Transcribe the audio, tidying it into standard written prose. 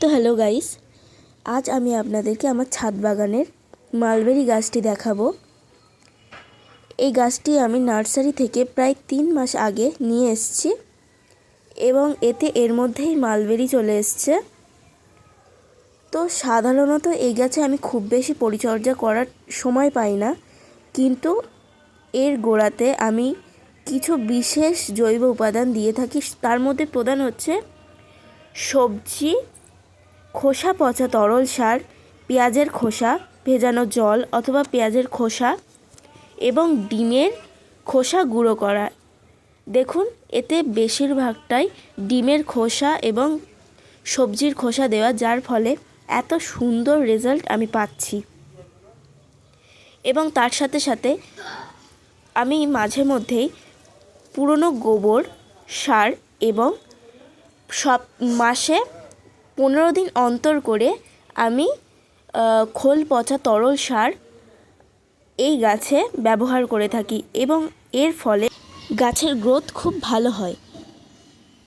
তো hello guys, আজ আমি আপনাদেরকে আমার ছাদ বাগানের মালবেরি গাছটি দেখাবো। এই গাছটি আমি নার্সারি থেকে প্রায় 3 মাস আগে নিয়ে এসেছি এবং এর মধ্যেই মালবেরি চলে এসছে। তো সাধারণত এই গাছে আমি খুব বেশি পরিচর্যা করার সময় পাই না, কিন্তু এর গোড়াতে আমি কিছু বিশেষ জৈব উপাদান দিয়ে থাকি। তার মধ্যে প্রধান হচ্ছে সবজি খোসা পচা তরল সার, পেঁয়াজের খোসা ভেজানো জল অথবা পেঁয়াজের খোসা এবং ডিমের খোসা গুঁড়ো করা। দেখুন, এতে বেশিরভাগটাই ডিমের খোসা এবং সবজির খোসা দেওয়া, যার ফলে এত সুন্দর রেজাল্ট আমি পাচ্ছি। এবং তার সাথে সাথে আমি মাঝে মধ্যেই পুরনো গোবর সার এবং সব মাসে 15 দিন অন্তর করে আমি খোল পচা তরল সার এই গাছে ব্যবহার করে থাকি এবং এর ফলে গাছের গ্রোথ খুব ভালো হয়।